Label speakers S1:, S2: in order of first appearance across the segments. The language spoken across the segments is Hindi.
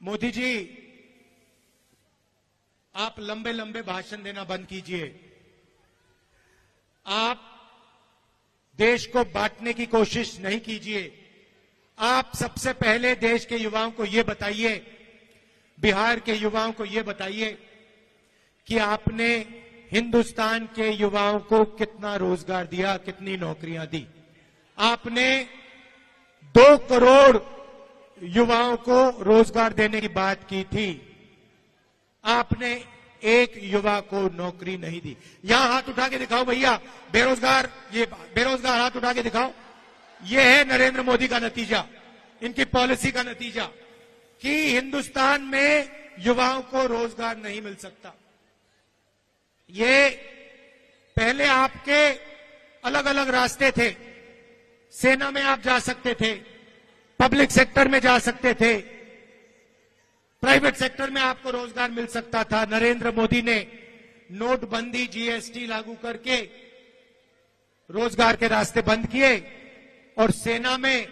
S1: मोदी जी, आप लंबे लंबे भाषण देना बंद कीजिए। आप देश को बांटने की कोशिश नहीं कीजिए। आप सबसे पहले देश के युवाओं को यह बताइए, बिहार के युवाओं को यह बताइए कि आपने हिंदुस्तान के युवाओं को कितना रोजगार दिया, कितनी नौकरियां दी। आपने 2 करोड़ युवाओं को रोजगार देने की बात की थी। आपने एक युवा को नौकरी नहीं दी। यहां हाथ उठा के दिखाओ भैया, बेरोजगार, ये बेरोजगार हाथ उठा के दिखाओ। ये है नरेंद्र मोदी का नतीजा, इनकी पॉलिसी का नतीजा कि हिंदुस्तान में युवाओं को रोजगार नहीं मिल सकता। ये पहले आपके अलग अलग रास्ते थे। सेना में आप जा सकते थे, पब्लिक सेक्टर में जा सकते थे, प्राइवेट सेक्टर में आपको रोजगार मिल सकता था। नरेंद्र मोदी ने नोटबंदी, जीएसटी लागू करके रोजगार के रास्ते बंद किए और सेना में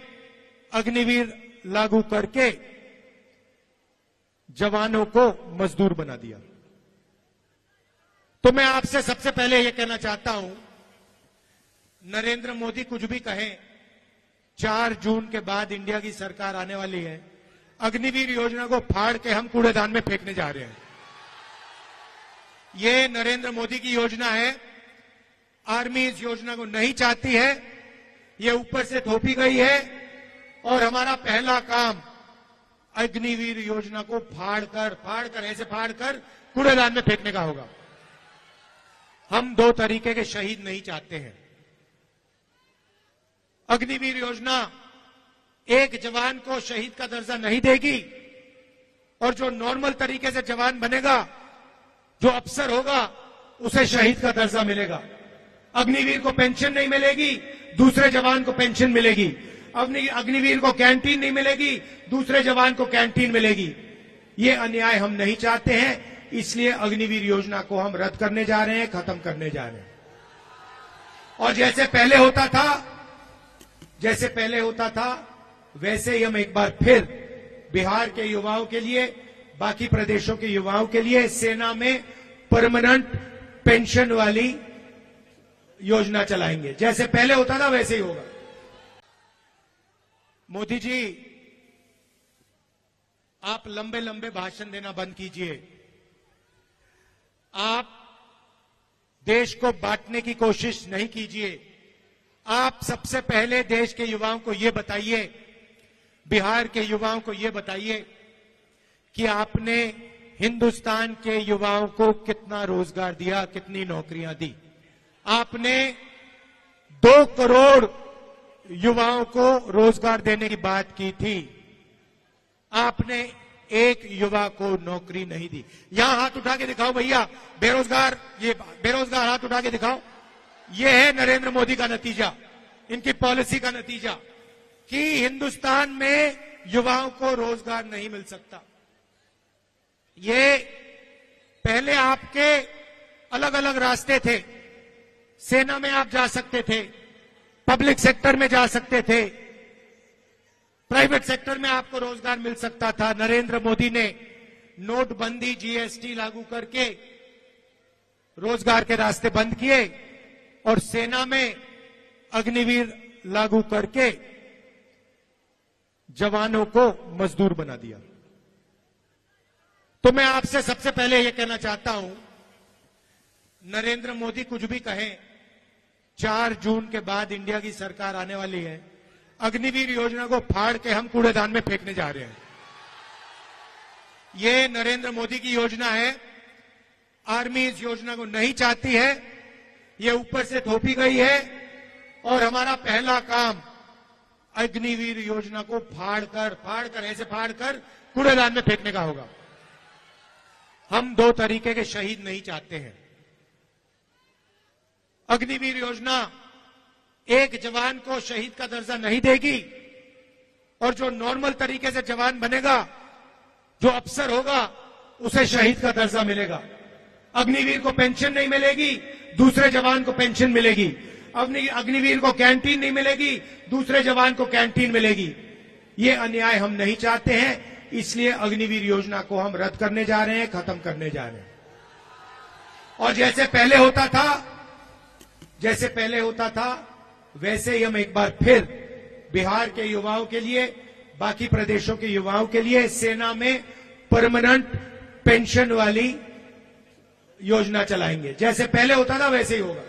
S1: अग्निवीर लागू करके जवानों को मजदूर बना दिया। तो मैं आपसे सबसे पहले यह कहना चाहता हूं, नरेंद्र मोदी कुछ भी कहें, 4 जून के बाद इंडिया की सरकार आने वाली है। अग्निवीर योजना को फाड़ के हम कूड़ेदान में फेंकने जा रहे हैं। ये नरेंद्र मोदी की योजना है। आर्मी इस योजना को नहीं चाहती है, ये ऊपर से थोपी गई है और हमारा पहला काम अग्निवीर योजना को फाड़ कर कूड़ेदान में फेंकने का होगा। हम 2 तरीके के शहीद नहीं चाहते हैं। अग्निवीर योजना एक जवान को शहीद का दर्जा नहीं देगी और जो नॉर्मल तरीके से जवान बनेगा, जो अफसर होगा, उसे शहीद का दर्जा मिलेगा। अग्निवीर को पेंशन नहीं मिलेगी, दूसरे जवान को पेंशन मिलेगी। अग्निवीर को कैंटीन नहीं मिलेगी, दूसरे जवान को कैंटीन मिलेगी। ये अन्याय हम नहीं चाहते हैं, इसलिए अग्निवीर योजना को हम रद्द करने जा रहे हैं, खत्म करने जा रहे हैं। और जैसे पहले होता था वैसे ही हम एक बार फिर बिहार के युवाओं के लिए, बाकी प्रदेशों के युवाओं के लिए सेना में परमानेंट पेंशन वाली योजना चलाएंगे। जैसे पहले होता था वैसे ही होगा। मोदी जी, आप लंबे लंबे भाषण देना बंद कीजिए। आप देश को बांटने की कोशिश नहीं कीजिए। आप सबसे पहले देश के युवाओं को यह बताइए, बिहार के युवाओं को यह बताइए कि आपने हिंदुस्तान के युवाओं को कितना रोजगार दिया, कितनी नौकरियां दी। आपने 2 करोड़ युवाओं को रोजगार देने की बात की थी। आपने एक युवा को नौकरी नहीं दी। यहां हाथ उठा के दिखाओ भैया, बेरोजगार, ये बेरोजगार हाथ उठा के दिखाओ। ये है नरेंद्र मोदी का नतीजा, इनकी पॉलिसी का नतीजा कि हिंदुस्तान में युवाओं को रोजगार नहीं मिल सकता। ये पहले आपके अलग अलग रास्ते थे। सेना में आप जा सकते थे, पब्लिक सेक्टर में जा सकते थे, प्राइवेट सेक्टर में आपको रोजगार मिल सकता था। नरेंद्र मोदी ने नोटबंदी, जीएसटी लागू करके रोजगार के रास्ते बंद किए और सेना में अग्निवीर लागू करके जवानों को मजदूर बना दिया। तो मैं आपसे सबसे पहले यह कहना चाहता हूं, नरेंद्र मोदी कुछ भी कहें, 4 जून के बाद इंडिया की सरकार आने वाली है। अग्निवीर योजना को फाड़ के हम कूड़ेदान में फेंकने जा रहे हैं। ये नरेंद्र मोदी की योजना है। आर्मी इस योजना को नहीं चाहती है, ये ऊपर से थोपी गई है और हमारा पहला काम अग्निवीर योजना को फाड़ कर कूड़ेदान में फेंकने का होगा। हम 2 तरीके के शहीद नहीं चाहते हैं। अग्निवीर योजना एक जवान को शहीद का दर्जा नहीं देगी और जो नॉर्मल तरीके से जवान बनेगा, जो अफसर होगा, उसे शहीद का दर्जा मिलेगा। अग्निवीर को पेंशन नहीं मिलेगी, दूसरे जवान को पेंशन मिलेगी। अग्निवीर को कैंटीन नहीं मिलेगी, दूसरे जवान को कैंटीन मिलेगी। ये अन्याय हम नहीं चाहते हैं, इसलिए अग्निवीर योजना को हम रद्द करने जा रहे हैं, खत्म करने जा रहे हैं। और जैसे पहले होता था वैसे ही हम एक बार फिर बिहार के युवाओं के लिए, बाकी प्रदेशों के युवाओं के लिए सेना में परमानेंट पेंशन वाली योजना चलाएंगे। जैसे पहले होता था वैसे ही होगा।